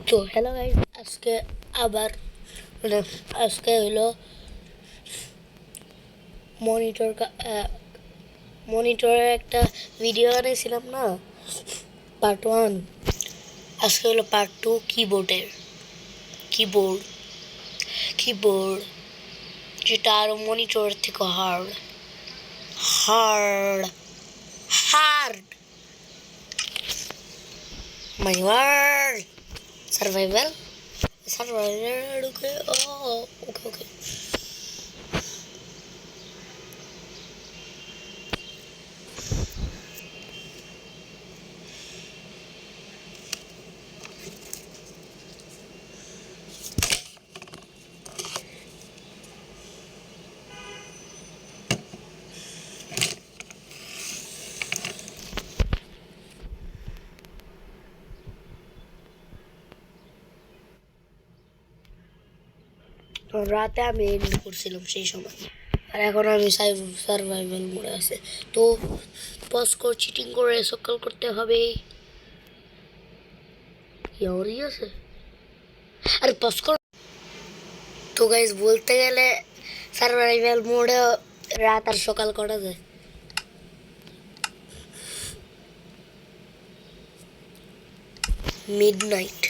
তো hello guys, আজকে আবার মানে আজকে হলো মনিটর মনিটরের একটা ভিডিও বানিয়েছিলাম না, পার্ট 1। আজকে হলো পার্ট 2 কিবোর্ডের। কিবোর্ড কিবোর্ড যেটা আরো মনিটরের থেকে hard hard hard my world survival survival. Okay okay okay. রাতে আমি এন্ড করছিলাম সেই সময়, আর এখন আমি সার্ভাইভাল মোডে আছে। তো পজ করে চিটিং করে সকাল করতে হবে। ইয়ারই আছে, আরে পজ কর। তো গাইস, বলতে গেলে সার্ভাইভাল মোডে রাত আর সকাল করা যায়। মিডনাইট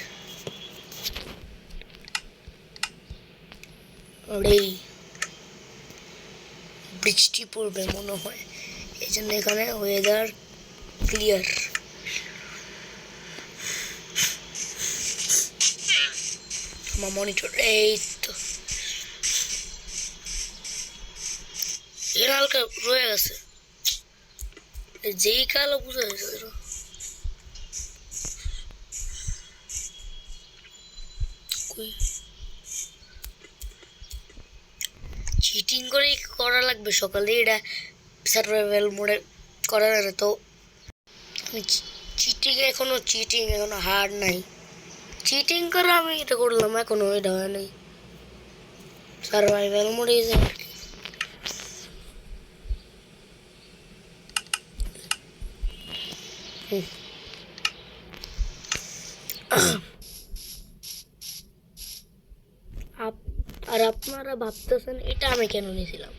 আরে বৃষ্টি পড়বে মনে হয়, এই জন্য এখানে ওয়েদার ক্লিয়ার। আমার মনিটর এই তো হালকা রয়ে গেছে, যেই কালো বুঝা গেছে। চিটিং করেই করা লাগবে সকালে, এটা সার্ভাইভাল মোডে করা যায় না। তো আমি চিটিং এখনো হার্ড নাই। চিটিং করে আমি এটা করলাম, এখনো এটা হয় নাই। সার্ভাইভাল মোডে যায় আর কি। আর আপনারা ভাবতেছেন এটা আমি কেন নিয়েছিলাম,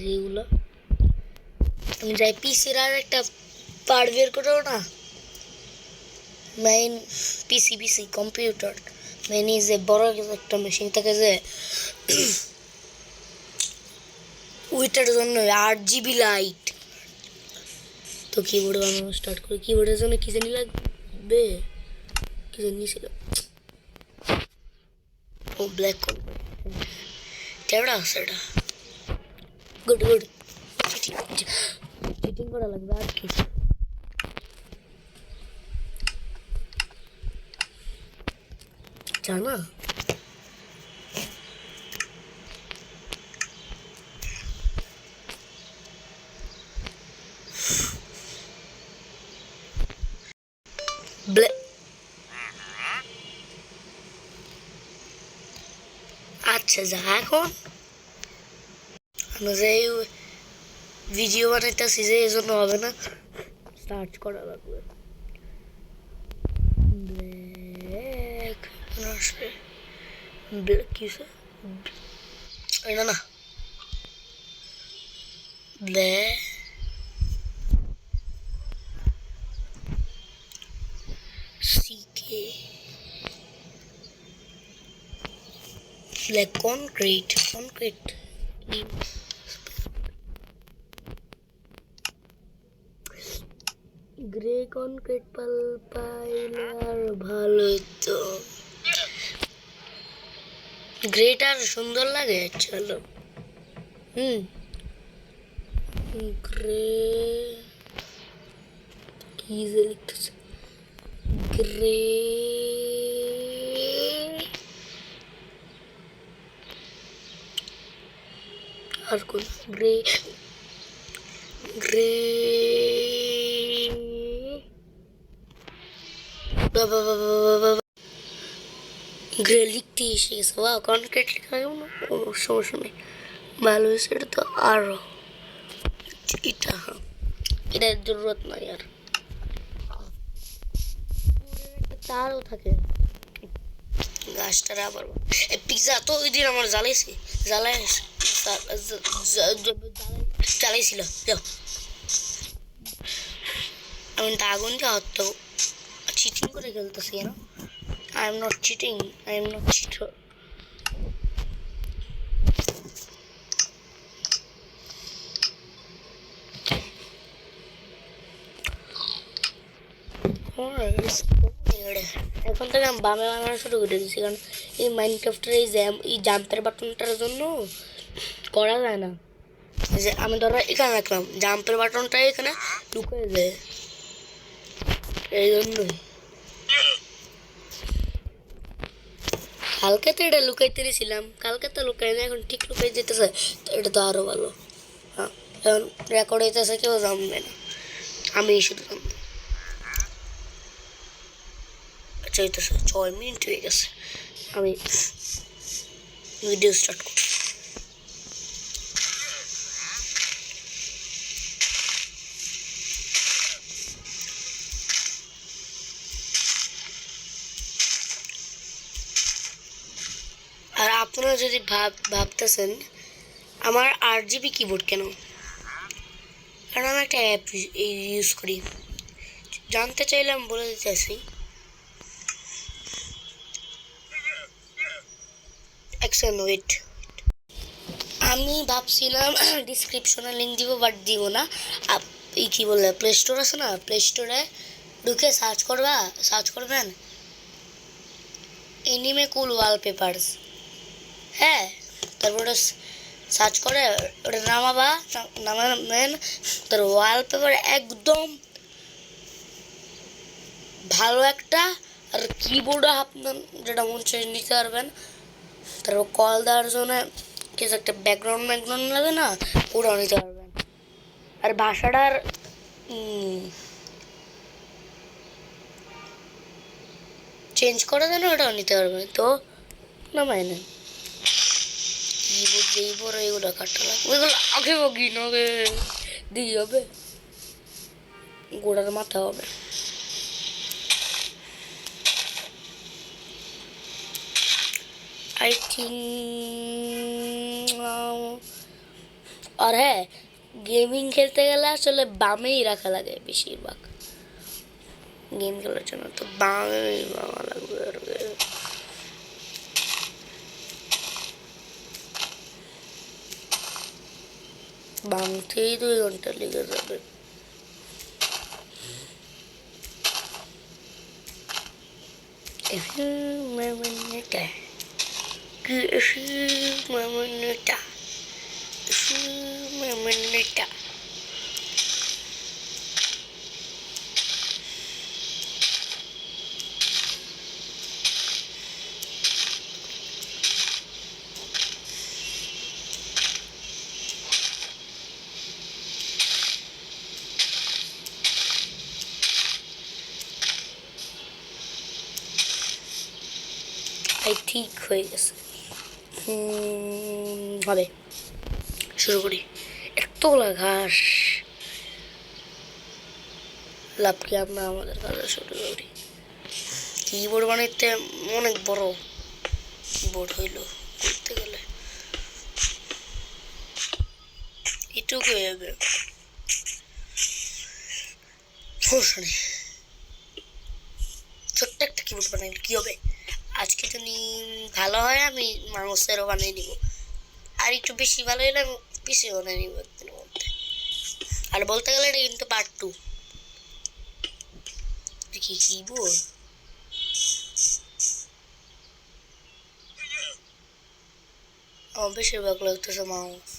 যেগুলো আমি যাই পিসির আর একটা পার্ট বের করেও না। মেইন পিসি কম্পিউটার মেইন যে বড় একটা মেশিন থাকে, যে ওইটার জন্য 8 GB লাইট। তো কিবোর্ড বানানো স্টার্ট করি। কিবোর্ডের জন্য কি জানি লাগবে, কি জানি ছিল, ও ব্ল্যাক কেমন আছে এটা। গুড গুড, চিটিং করা লাগবে আর কি। জানা আচ্ছা যা, এখন আমরা যে ভিডিও বানাইতেছি যে এই জন্য হবে না, সার্চ করা লাগবে। ব্ল্যাক ব্ল্যাক কিসে এটা না, ব্ল্যাক সিকে ব্ল্যাক কনক্রিট গ্রে কনক্রিট পাইলে আর ভালো হতো। গ্রেটা আর সুন্দর লাগে। চলো গ্রে কি যে লিখতেছে, গ্রে আর কোন গ্রে গ্রে গ্রে লিখতে এসে গেছে। বা কনক্রিট লেখা যাবে না, সমস্যা নেই, ভালো হয়েছে। এটা তো আরো এটা এটার জরুরত নাই। আর তারও থাকে, গাছটারে আবার পিৎজা তো ওই দিন আমার জ্বালাইছে জ্বালাই জ্বালাইছিল আমি তো আগুন দিয়ে হতো চিটিং করে খেলতেছি না I am not cheating I am not cheater এখন থেকে আমি বামে বানানো শুরু করে দিচ্ছি কারণ এই মাইনক্রাফটের এই জাম্পের বাটনটার জন্য করা যায় না যে আমি ধরো এখানে রাখলাম জাম্পের বাটনটা এখানে লুকিয়ে যায় এই জন্যই কালকে তো এটা লুকাইতে দিয়েছিলাম কালকে তো লুকাই না এখন ঠিক লুকাই যেতেছে তো এটা তো আরও ভালো হ্যাঁ এখন রেকর্ড হইতেছে কেউ জানবে না আমি শুধু জানবো আচ্ছা হইতেছে 6 মিনিট হয়ে গেছে আমি ভিডিও স্টার্ট করব আর আপনারা যদি ভাবতেছেন আমার 8 GB কিবোর্ড কেন কারণ আমি একটা অ্যাপ ইউজ করি জানতে চাইলে আমি বলে দিতেছি ওয়েট আমি ভাবছিলাম ডিসক্রিপশনে লিঙ্ক দিব বাট দিব না এই কী বলে প্লে স্টোর আছে না প্লে স্টোরে ঢুকে সার্চ করবেন এনিমে কুল ওয়ালপেপারস হ্যাঁ তারপর ওটা সার্চ করে ওটা নামাবেন তার ওয়ালপেপার একদম ভালো একটা আর কিবোর্ড আপনার যেটা মন চাই নিতে পারবেন তারপর কল দেওয়ার জন্য কিছু একটা ব্যাকগ্রাউন্ড লাগে না ওটাও নিতে পারবেন আর ভাষাটার চেঞ্জ করা যায় না ওটাও নিতে পারবেন তো নামাই নেন কিবোর্ড যেই বড় এগুলো কাটতে লাগবে ওইগুলো আগে বগি নগে দিয়ে হবে গোড়ার মাথা হবে आई थिंक और है गेमिंग खेलते গেলে আসলে বামেই রাখা লাগে বেশিরভাগ গেম খেলার জন্য তো বামেই বামা লাগবে আর বামতেই 2 ঘন্টা লেগে যাবে Mamunita. Mamunita. Mamunita. ঠিক হয়ে গেছে হবে শুরু করি এতগুলা ঘাস লাভ কি আমরা আমাদের কাজে শুরু করি কিবোর্ড বানাইতে অনেক বড় কিবোর্ড হইল করতে গেলে এটুকু হয়ে যাবে ছোট্ট একটা কিবোর্ড বানাইলে কি হবে আজকে যদি ভালো হয় আমি মাউসেরও বানিয়ে নিব আর একটু বেশি ভালো হলে আমি পিসি বানিয়ে নিব একদিনের মধ্যে আর বলতে গেলে এটা কিন্তু পার্ট 2 দেখি কিবোর্ড আমার বেশিরভাগ লাগতেছে মাউস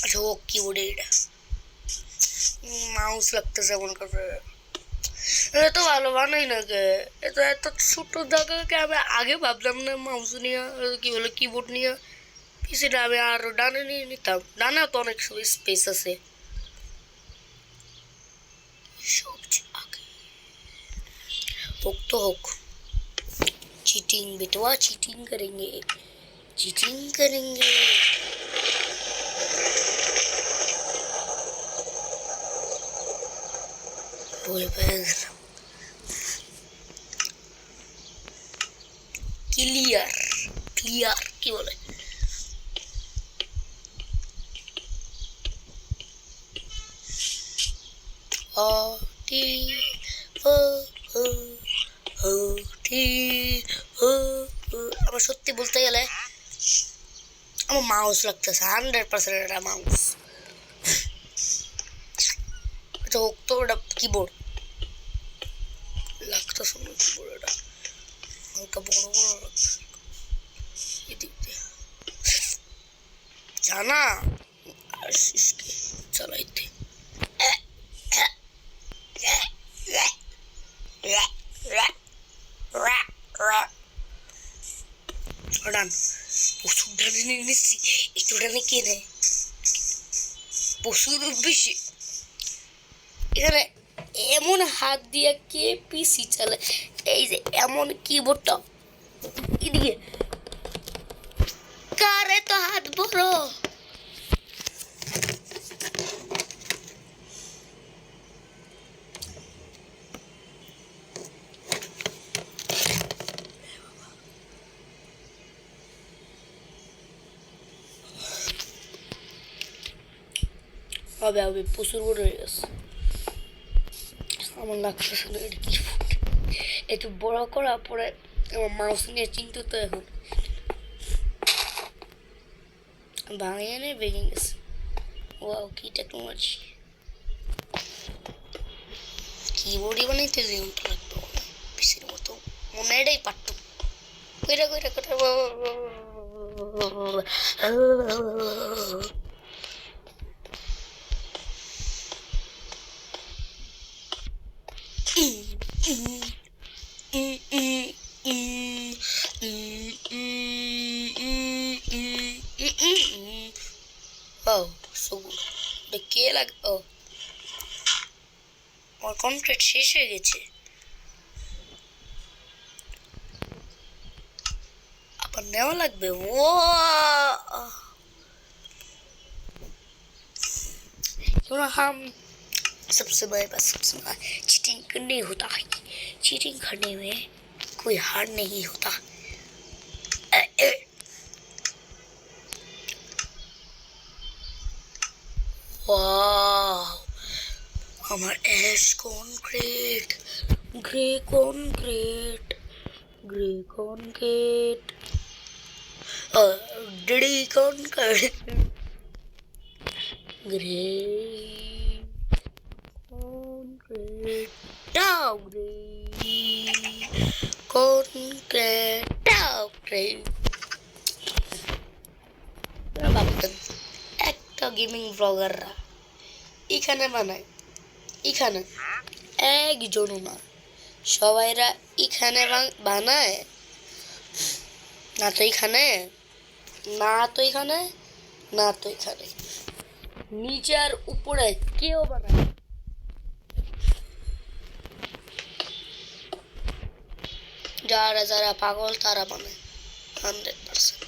আচ্ছা ও কিবোর্ডে এটা মাউস লাগতেছে মনে করবে এত ভালো বানাই না কে এত ছোট জায়গাকে আমি আগে ভাবলাম না মাউস নিয়ে কি বলে কিবোর্ড নিয়ে পিসিটা আমি আরো ডানে নিয়ে নিতাম ডানে তো অনেক স্পেস আছে होक तो होक चीटिंग बेटवा चीटिंग करेंगे ভয় পেয়ে গেলাম। ক্লিয়ার ক্লিয়ার কি বলে? অ টি ও ও ও টি ও ও। আমার সত্যি বলতে গেলে আমার মাউস লাগতেছে 100%। এটা মাউস, এটা হোক তো ওটা কিবোর্ড লাগতেছে না। কিবোর্ড এটা হালকা বড় বড় লাগছে এদিক দিয়ে জানা। আর শিসকে চালাইতে ওটান প্রচুর ডানে নিয়ে নিচ্ছি। একটু ডানে কে নেয় প্রচুর বেশি। এখানে এমন হাত দিয়ে কে পিসি চালায়? এই যে এমন কিবোর্ডটা এদিকে কার এত হাত বড়? হবে হবে প্রচুর বড় হয়ে গেছে। আমার লাগতেছে না এটা কি একটু বড় করা পরে আমার মাউস নিয়ে চিন্তিত এখন। ভাঙিয়ে নিয়ে ভেঙে গেছে। ওয়াও কি টেকনোলজি! কিবোর্ডই বানাইতে যে ঘন্টা লাগতো পিসির মতো মনে এটাই পারতো। কইরা কইরা কইরা Oh, so good. কে লাগ ও আমার কন্ট্রাক্ট শেষ হয়ে গেছে। আবার নেওয়া লাগবে। ও हम सबसे बड़े बात सबसे बड़ा चीटिंग करनी होता है। चीटिंग करने में कोई हार नहीं होता। वाह আমার ash concrete, grey concrete, grey concrete, DD concrete, grey concrete, টাও গ্রে কনক্রিট, টাও গ্রে। ভাবতেন একটা গেমিং ব্লগাররা এখানে বানায়, এখানে একজনও না, সবাইরা এখানে বানায় না তো এখানে, না তো এখানে, না তো এখানে, নিচে আর উপরে কেউ বানায়। যারা যারা পাগল তারা বানায় 100%।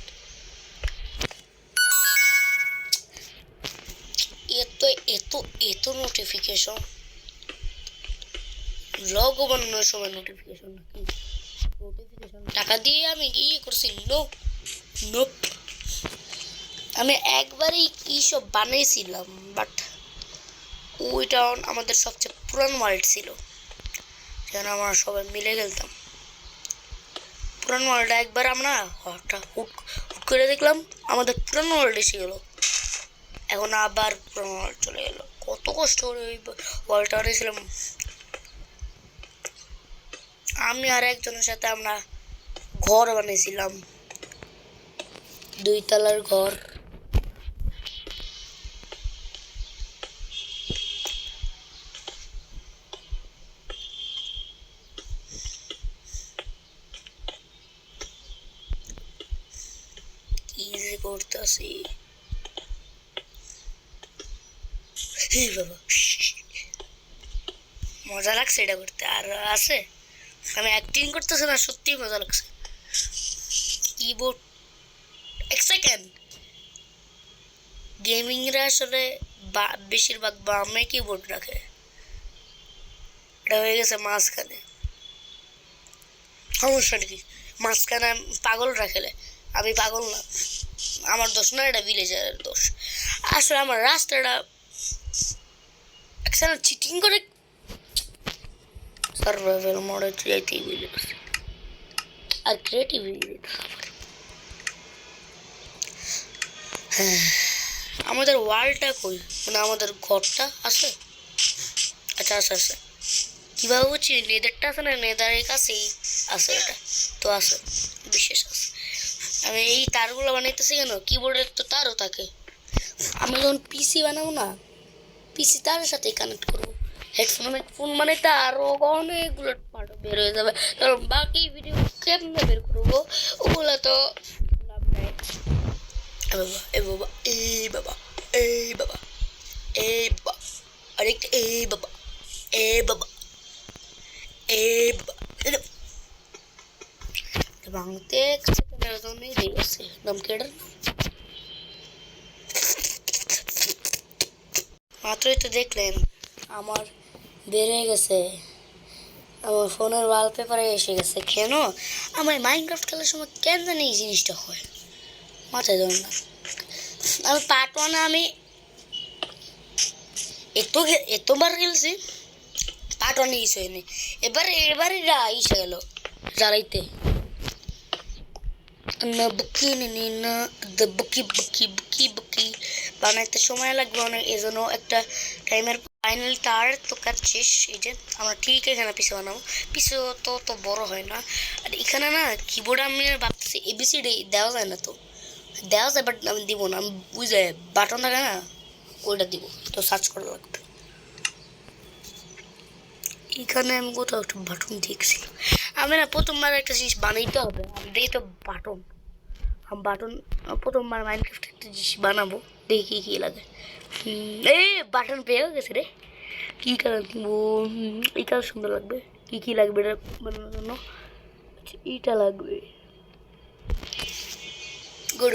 এত এত এত নোটিফিকেশন ব্লগ বানানোর সময় নোটিফিকেশন নাকি? নোটিফিকেশন টাকা দিয়ে আমি কি করছি? No nope. আমি একবারই কি সব বানিয়েছিলাম, বাট ওইটা আমাদের সবচেয়ে পুরান ওয়ার্ল্ড ছিল, যেন আমরা সবাই মিলে খেলতাম। পুরান ওয়ার্ল্ডে একবার আমরা হঠাৎ হুট করে দেখলাম আমাদের পুরান ওয়ার্ল্ড এসে গেল। এখন আবার পুরান ওয়ার্ল্ড চলে গেল। কত কষ্ট করে ওই ওয়ার্ল্ডটা বানিয়েছিলাম আমি আর একজনের সাথে। আমরা ঘর বানিয়েছিলাম, 2 তলার ঘর। কি যে করতেছি বাবা, মজা লাগছে এটা করতে। আর আছে আমি অ্যাক্টিং করতেছি না, সত্যি মজা লাগছে। কিবোর্ড এক সেকেন্ড, গেমিংরা আসলে বেশিরভাগ বামে কিবোর্ড রাখে। এটা হয়ে গেছে মাঝখানে। সমস্যা কি মাঝখানে পাগল রাখেলে, আমি পাগল না, আমার দোষ না, এটা ভিলেজারের দোষ। আসলে আমার রাস্তাটা একসাথে চিটিং করে সার্ভাইভাল মোডে যাইতেই বুঝে গেছে। আর ক্রিয়েটিভিটি হ্যাঁ, আমাদের ওয়ালটা কই, মানে আমাদের ঘরটা আছে। আচ্ছা আছে আছে, কীভাবে বুঝছি নেদারটা আছে না, নেদারের কাছেই আছে এটা, তো আছে, বিশেষ আছে। আমি এই তারগুলো বানাইতেছি কেন, কিবোর্ডের তো তারও থাকে। আমি যখন পিসি বানাবো না, পিসি তারের সাথেই কানেক্ট করবো। হেডফোন মানে তো আরও অনেকগুলো পার্ট বের হয়ে যাবে, কারণ বাকি ভিডিও কেমনে বের করবো ওগুলো তো লাভ নেই। এ বাবা এই বাবা এই বাবা এই বাবা আরেকটা এই বাবা এ বাবা এ বাবা ভাঙতে দিয়ে গেছে দমকেটার। মাত্রই তো দেখলেন আমার বের হয়ে গেছে, আমার ফোনের ওয়ালপেপারে এসে গেছে। কেন আমার মাইনক্রাফট খেলার সময় কেন জানি এই জিনিসটা হয়, মাথায় ধর না। আমি পার্ট ওয়ানে আমি এতবার খেলছি, পার্ট ওয়ানে ইস হয়নি, এবারে ইস হয়ে গেল জ্বালাইতে না। বুকি না বুকি বুকি বুকি বুকি বানাইতে সময় লাগবে অনেক, এজন্য একটা টাইমের ফাইনাল তার তো কাজ শেষ। এই যে আমরা ঠিক এখানে পিছে বানাবো, পিছে তো বড় হয় না। আর এখানে না কিবোর্ড আমি ভাবতেছি এবিসিডি দেওয়া যায় না, তো দেওয়া যায় বাট আমি দিব না, আমি বুঝে বাটন থাকে না ওইটা দিব, তো সার্চ করা লাগবে। এখানে আমি কোথাও একটা বাটন দেখছি, আমি না প্রথমবার একটা জিনিস বানাইতে হবে, আমি দেখি তো বাটন প্রথমবার মাইনক্রাফট একটা জিনিস বানাবো, দেখি কী লাগে। এই বাটন পেয়ে গেছে রে, কী কালার দিব, এই কালার সুন্দর লাগবে। কী লাগবে এটা বানানোর জন্য, এইটা লাগবে, গুড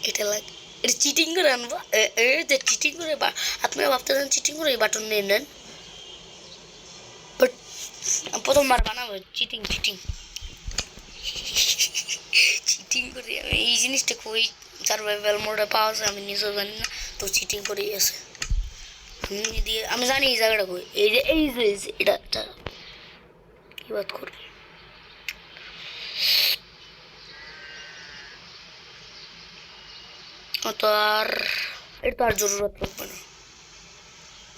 এটা লাগবে। এটা চিটিং করে আনবো, চিটিং করে আপনারা ভাবতেছেন চিটিং করে এই বাটন নিয়ে নেন, বাট প্রথমবার বানাবো চিটিং করে। আমি এই জিনিসটা খুবই সার্ভাইভাল মোডে পাওয়া যায়, আমি নিজেও জানি না, তো চিটিং করেই আছে। দিয়ে আমি জানি এই জায়গাটা কই, এই যে এটা কি বাদ করবো। তো আর এটা তো আর জরুরত লাগবে না,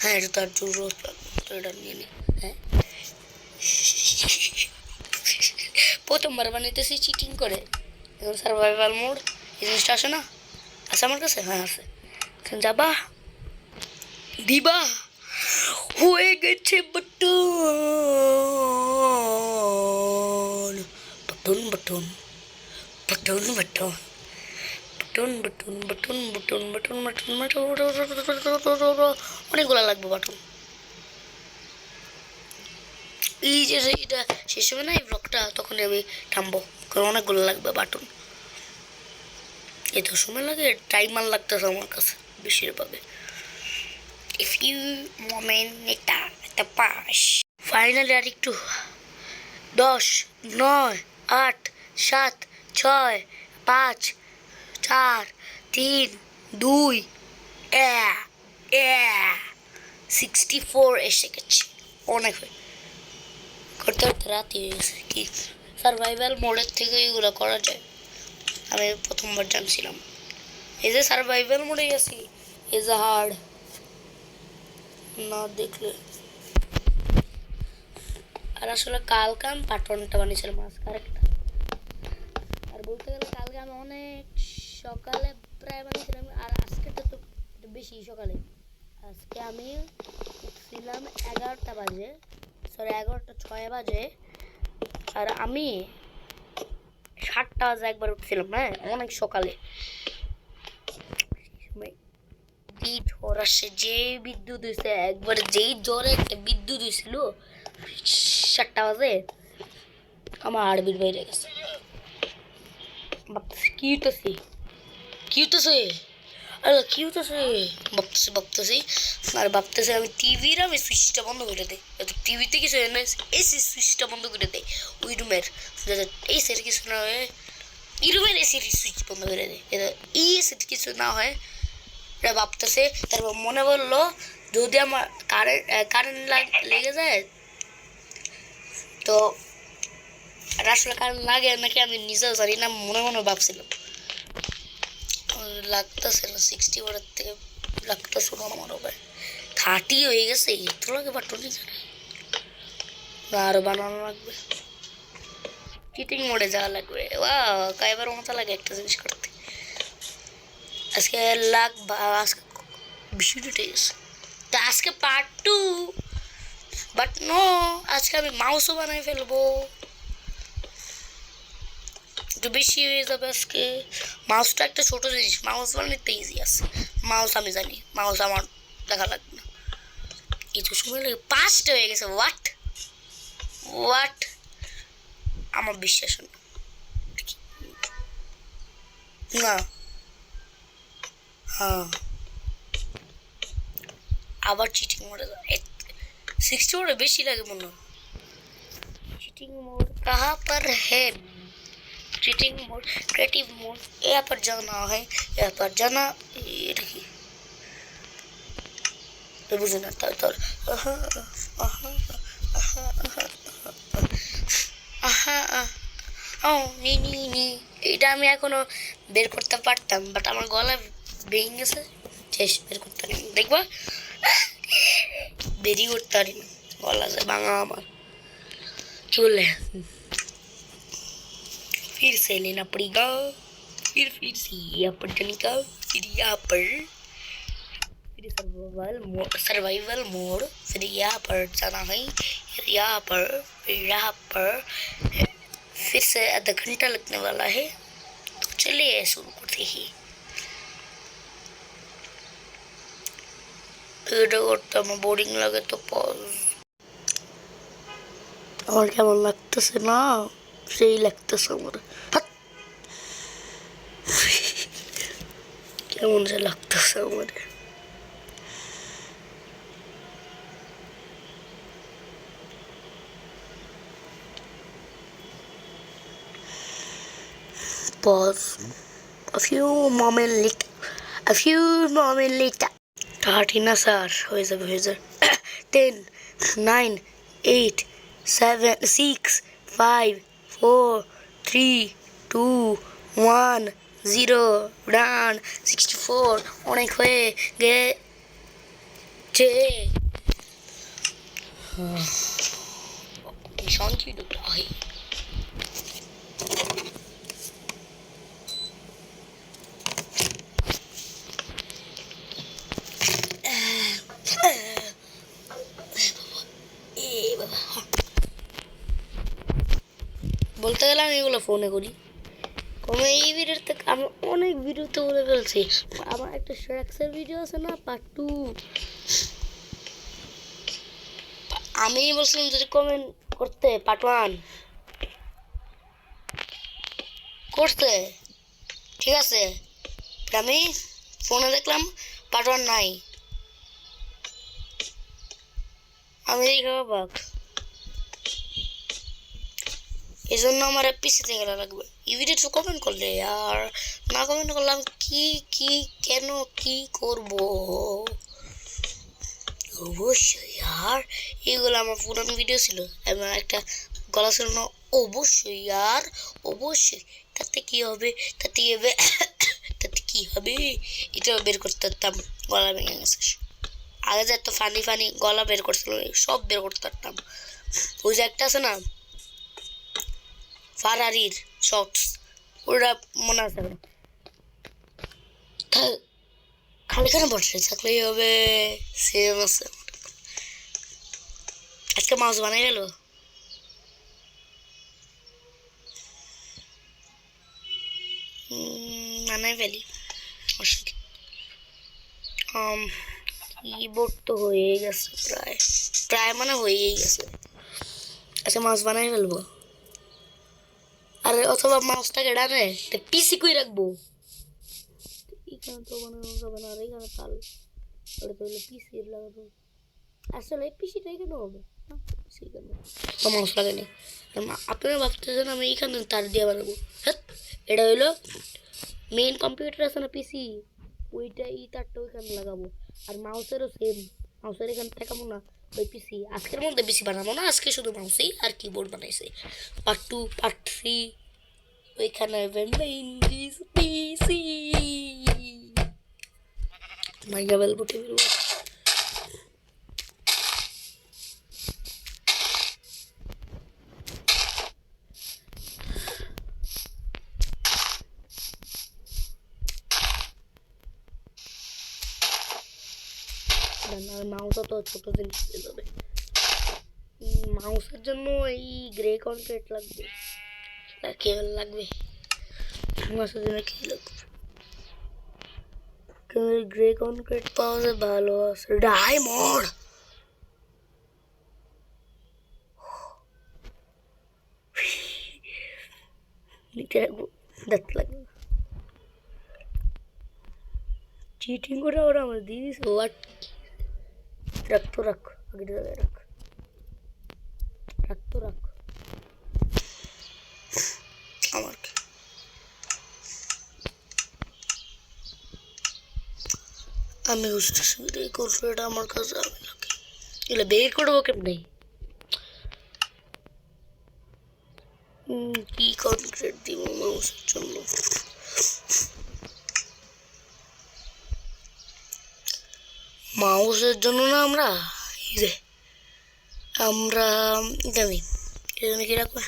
হ্যাঁ এটা তো আর জরুরত লাগবে, তো এটা নিয়ে নিই। হ্যাঁ প্রথমবার বানাইতেছি চিটিং করে, এখন সার্ভাইভাল মোড এই জিনিসটা আসে না, আছে আমার কাছে, হ্যাঁ আছে, যাবা দিবা হয়ে গেছে button button button button button button button button button button button button অনেকগুলো লাগবে বাটন। এই যে এটা শেষ হবে না এই ব্লগটা, তখন আমি থামবো, কারণ অনেকগুলো লাগবে বাটন। এত সময় লাগে, টাইমার লাগতেছে আমার কাছে বেশিরভাগে। If you moment এটা পাস ফাইনালি আর একটু 10 9 8 7 6 5 4 3 2 64 এসে গেছে, অনেক করতে করতে রাতি হয়ে গেছে। কি সার্ভাইভাল মোডের থেকে এগুলো করা যায়, আমি প্রথমবার জানছিলাম। এই যে সার্ভাইভাল মোডে আছি, এই যে হার্ড না দেখলে। আর আসলে কালকে আমি পাটনটা বানিয়েছিলাম, আজকে আরেকটা। আর বলতে গেলে কালকে আমি অনেক সকালে প্রায় বানিয়েছিলাম, আর আজকেটা তো বেশি সকালে। আজকে আমি উঠছিলাম 11টা বাজে, সরি 11:06 বাজে, আর আমি 7টা বাজে একবার উঠছিলাম, হ্যাঁ অনেক সকালে। ঝড় আসছে, যে বিদ্যুৎ হয়েছে একবার, যেই জ্বরে একটা বিদ্যুৎ হয়েছিল 7টা বাজে, আমার হাড়বির বাইরে গেছে। ভাবতেছি কি হইতেছে, আরে কি হতেছে ভাবতেছি আর ভাবতেছি আমি টিভির আমি সুইচটা বন্ধ করে দেই, টিভিতে কিছু হয় না, এসি সুইচটা বন্ধ করে দেয় ওই রুমের, এই সের কিছু না হয়, এই রুমের এসির সুইচ বন্ধ করে দেয়, এই এসির কিছু না হয় এটা ভাবতেছে। তারপর মনে বললো যদি আমার কারেন্ট লেগে যায় তো, আসলে কারেন্ট লাগে নাকি আমি নিজেও জানি না, মনে মনে ভাবছিলাম। লাগতেছে না 60 ওয়াটের থেকে লাগতেছে না আমার হবে 30 হয়ে গেছে, এত লাগে বাটনি না, আরো বানানো লাগবে, চিটিং মোডে যাওয়া লাগবে। এবার মতো লাগে একটা জিনিস করতে। আজকে আজকে 20 মিনিট হয়ে গেছে, তা আজকে পার্ট 2, বাট নো, আজকে আমি মাউসও বানাই ফেলবো, একটু বেশি হয়ে যাবে আজকে। মাউসটা একটা ছোট জিনিস, মাউস বানাতে ইজি আছে, মাউস আমি জানি, মাউস আমার দেখা লাগবে না, কিছু সময় লাগে। 5টা হয়ে গেছে, হোয়াট আমার বিশ্বাস না। হ্যাঁ আবার চিটিং মোডে 60 মোডে বেশি লাগে মনে হয়। चीटिंग मोड कहाँ पर है? चीटिंग मोड, क्रिएटिव मोड, यहाँ पर जाना है, यहाँ पर जाना, ये देखिए বুঝে না তার ও নি নি নি, এটা আমি এখনো বের করতে পারতাম, বাট আমার গলা ভেঙে গেছে, শেষ, বের করতে পারি দেখবা, বেরি করতে পারি না, গলা ভাঙা আমার, কি বললে, फिर से लेना पड़ेगा, फिर से यहाँ पर जाने का, फिर यहाँ पर फिर सर्वाइवल मोड, फिर यहाँ पर जाना है, फिर यहाँ पर, फिर यहाँ पर, फिर से आधा घंटा लगने वाला है, तो चलिए शुरू करते ही। এটা করতে আমার বোরিং লাগে তো পজ, আমার কেমন লাগতেছে না, সেই লাগতেছে আমার, কেমন যে লাগতেছে আমার। Pause. A few moments later. 30 না স্যার, হয়ে যাবে 10, 9, 8, 7, 6, 5, 4, 3, 2, 1, 0, ডান। 64 অনেক হয়ে গেছে। শান্তি হয়। বলতে গেলে আমি এগুলো ফোনে করি, আমি এই ভিডিওতে আমি অনেক ভিডিওতে বলে ফেলছি। আমার একটা শ্রেক্সের ভিডিও আছে না, পার্ট 2, আমি বলছিলাম যদি কমেন্ট করতে, পার্ট 1 করতে, ঠিক আছে, আমি ফোনে দেখলাম পার্ট 1 নাই, আমি দেখে অবাক, এই জন্য আমার পিসিতে গেলা লাগবে। এই ভিডিওতে কমেন্ট করলে, আর না কমেন্ট করলাম কি কেন কি করব, অবশ্যই আর এইগুলো আমার পুরানো ভিডিও ছিল, আমার একটা গলা ছিল না, অবশ্যই আর অবশ্যই, তাতে কি হবে তাতে কি হবে এটা বের করতে পারতাম, গলা ভেঙে গেছে। আগে যে এত ফানি গলা বের করছিল সব বের করতে পারতাম। ওই যে একটা আছে না ফারারির শর্টস, ওটা মনে আছে খালি খানে বসে থাকলেই হবে, সেম আছে। আজকে মাউস বানাই গেল, বানাই ফেলি, কিবোর্ড তো হয়ে গেছে প্রায় মানে হয়েই গেছে। আচ্ছা মাউস বানাই ফেলবো, আরে অথবা মাউসটাকে ডানে পিসি কই রাখবো, এখানে তো বানানো যাবে না, আর এখানে তাল, ওটা তো হলো পিসির লাগানো। আসলে পিসিটা এখানে হবে না, পিসি এখানে মাউস লাগানি। আপনারা ভাবতেছেন আমি এখানে তার দিয়ে বানাবো, হ্যাঁ এটা হইলো মেইন কম্পিউটার আছে না পিসি, ওইটা এই তারটা ওইখানে লাগাবো। আর মাউসেরও সেম, মাউসের এখানে দেখাবো না ওই পিসি। আজকের মধ্যে বেশি বানাবো না, আজকে শুধু মাউসই আর কিবোর্ড বানাইছে। পার্ট 2 পার্ট 3 ওইখানে মেইন পিসি মাইয়া বেলবো টেবিল। আর মাউসও তো ছোট জিনিস দিয়ে যাবে, মাউসের জন্য এই গ্রে কনক্রিট লাগবে, কেবল লাগবে, মাউসের জন্য কি লাগবে, কেবল গ্রে কনক্রিট পাওয়া যায় ভালো আছে। ডায়মন্ড নিচে রাখবো, দেখতে লাগবে চিটিং করে ওরা আমার দিয়ে দিস। হোয়াট, রাখতো রাখ, আগের জায়গায় রাখ, রাখতো রাখ আমার কি। আমি বুঝতে সুবিধা করবো, এটা আমার কাছে আমি লাগে এগুলো বের করবো কেমনি, কি কনক্রিট দিব মাউসের জন্য। মাউসের জন্য না আমরা এই যে আমরা জানি এজন্য কি রাখবো,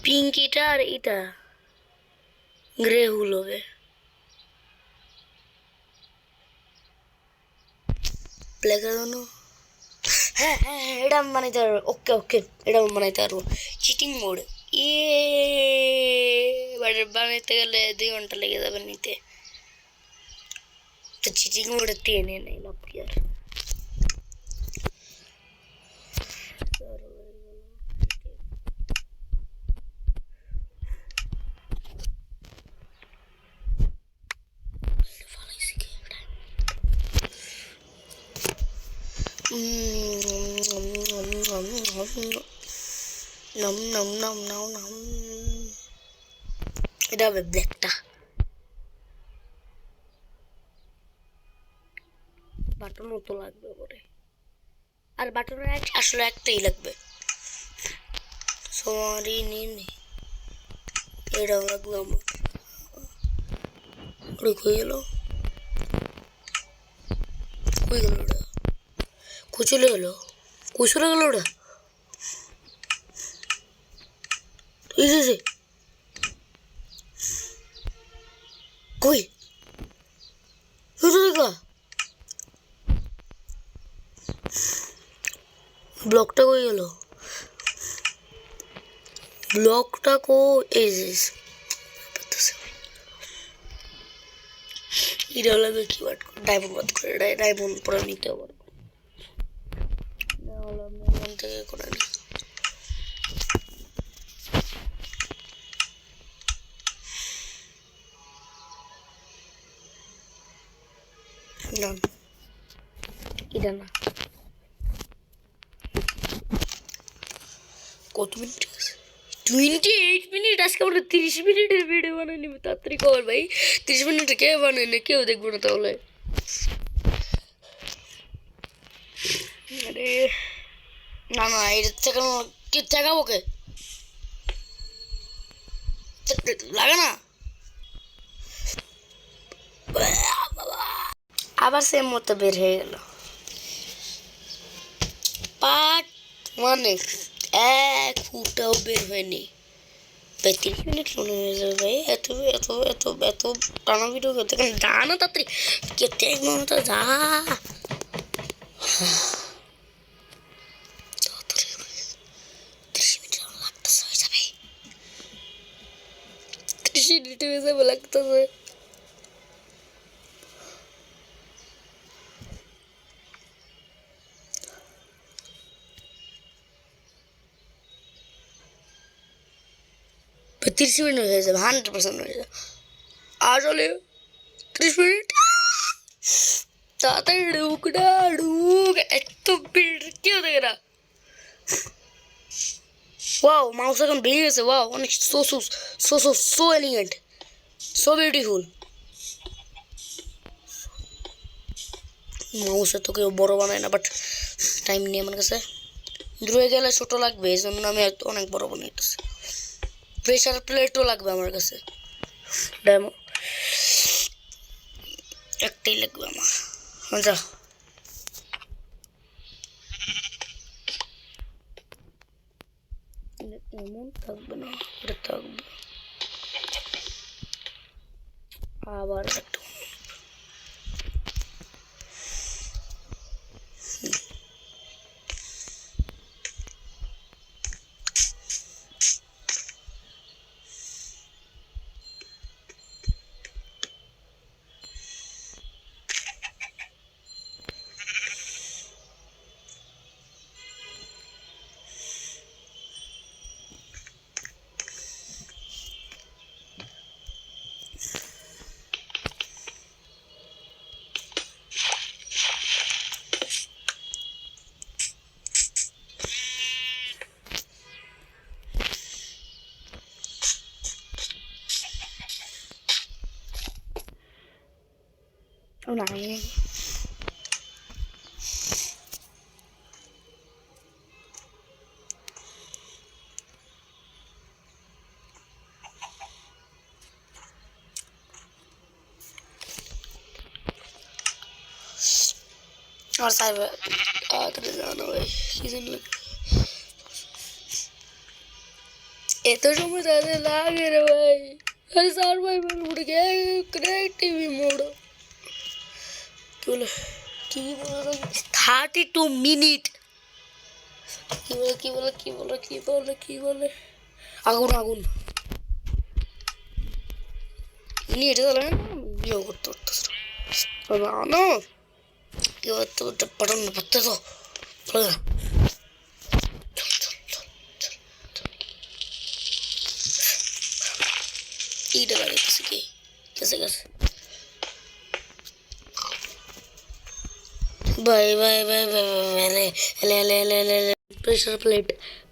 পিঙ্ক এটা আর এটা গ্রে হুল হবে। ব্ল্যাকের জন্য হ্যাঁ হ্যাঁ হ্যাঁ এটা আমি বানাইতে পারবো, ওকে ওকে এটা আমি বানাইতে পারবো চিটিং মোড। এবার বানাইতে গেলে 2 ঘন্টা লেগে যাবে নিতে, তো চিটিং মোডে টেনে নিলাম কি আর। এটা হবে ব্ল্যাকটা, বাটনও তো লাগবে পরে, আর বাটনের আসলে একটাই লাগবে। সরি নিনি এটাও লাগবে আমার, ওটা কই গেল, কই গেল ওটা, কই চলে গেলো, কই চলে গেল ওটা, এসেছে কই দেখা ব্লকটা কই গেল, ব্লকটা কো এসেছে এটা লাগবে কি বাট ডায়মন্ড বাদ করে, ডায়মন্ড পরে নিতে পারবো না হলে আমি মন থেকে করে নিই। না এটা না, কত মিনিট আছে, 28 মিনিট, আজকে আমরা 30 মিনিটের ভিডিও বানিয়ে নিবি, তাড়াতাড়ি কর ভাই, 30 মিনিটে কে বানায় না, কেউ দেখবো না তাহলে। আরে না না এটা থেকে কি দেখাবো কে, লাগে না আবার সেম মতো বের হয়ে গেল। পার্ট 1 এক ফুটাও বের হয়নি ভাই, 30 মিনিট মনে হয়ে যাবে ভাই, এত এত এত এত টানা ভিডিও করতে যা না তাড়াতাড়ি কেটে মতো যা, লাগতেছে তিরিশ মিনিট হয়ে যাবে, 100% হয়ে যাবে আসলে 30 মিনিট তাড়াতাড়ি ঢুক না ঢুক এত ভিড় কেউ দেখে না ওয়াও মাউস এখন বেরিয়ে গেছে ওয়াও অনেক so so so so so elegant so beautiful মাউসে তো কেউ বড় বানায় না বাট টাইম নেই আমার কাছে দূরে গেলে ছোটো লাগবে এই জন্য আমি অনেক বড় বানাইতেছি প্রেশার প্লেটও লাগবে আমার কাছে ডেমো একটাই লাগবে আমার যা এমন থাকবে না এটা থাকবে আবার একটু নাই और साहब आते जाना भाई सीजन लग এত সময় তাদের লাগে রে ভাই আরে সার্ভাইভাল মোড কে ক্রিয়েটিভ মোড কি বলে 32 মিনিট কি বলে আগুন আগুন নি এটা চলে না বিয়ে করতে করতেছ না কি হতো পটন পড়তে তো এইটা লাগাইতেছে কি কেসে গেছে ভাই ভাই ভাই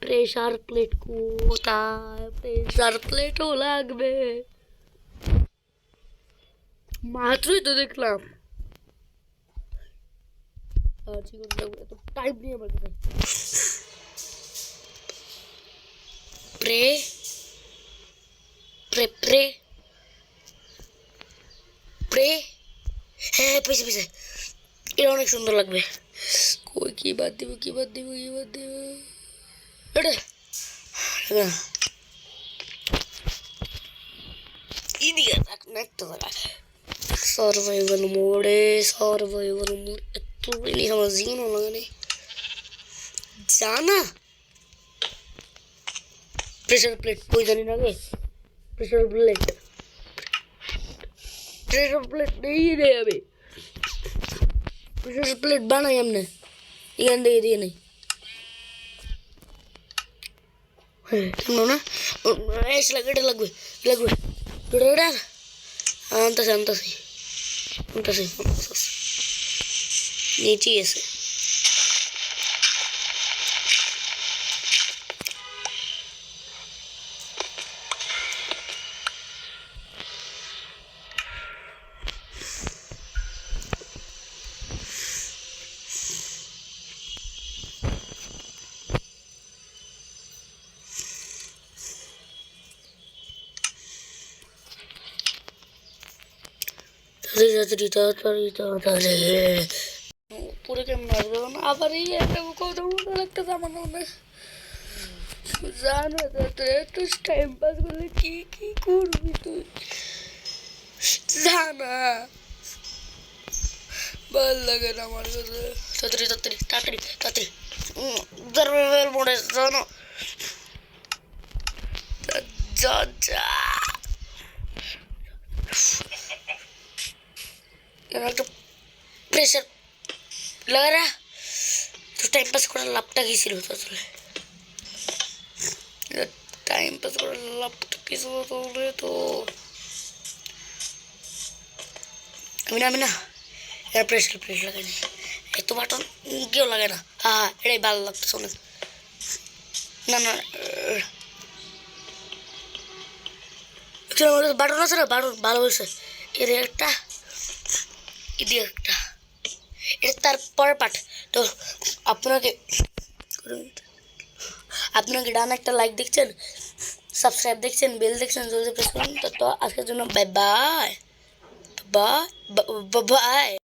প্রেশার প্লেট কোথায় প্রেশার প্লেটও লাগবে মাত্রই তো দেখলাম এত টাইম নেই আমার কাছে প্রে প্রে প্রে প্রে হ্যাঁ পেছে এটা অনেক সুন্দর লাগবে কই কি বাদ দিব এটা ইদিকে রাখ না তো सर्वाइवल मोड तो really समझ ही ना लगने जाना प्रेशर प्लेट कोई जानी ना गए प्रेशर प्लेट नहीं रहे अभी प्रेशर प्लेट बनाई हमने ये दे दिए नहीं नो ना ऐसे लगे अंत से नीचे ऐसे पूरे के मार दो ना अब ये को तो लगता था मन में जान तो टाइम पास बोले की करबी तू जाना बल लगे ना मार को ततरी सर्वाइवल मोड जानो जा একটা প্রেসার লাগা তো টাইম পাস করার লাভটা কি ছিল আসলে টাইম পাস করার লাভটা কি ছিল তাহলে তো আমি না এর প্রেস লাগাই নি এত বাটন কেউ লাগে না হ্যাঁ এটাই ভালো লাগতেছে অনেক না না বাটন আছে না বাটন ভালো হয়েছে এর একটা এদি একটা এটা তার পরের পার্ট তো আপনাকে ডান একটা লাইক দেখছেন সাবস্ক্রাইব দেখছেন বেল দেখছেন জলদি প্রেস করুন তো আজকের জন্য বাই বাই বাই বাই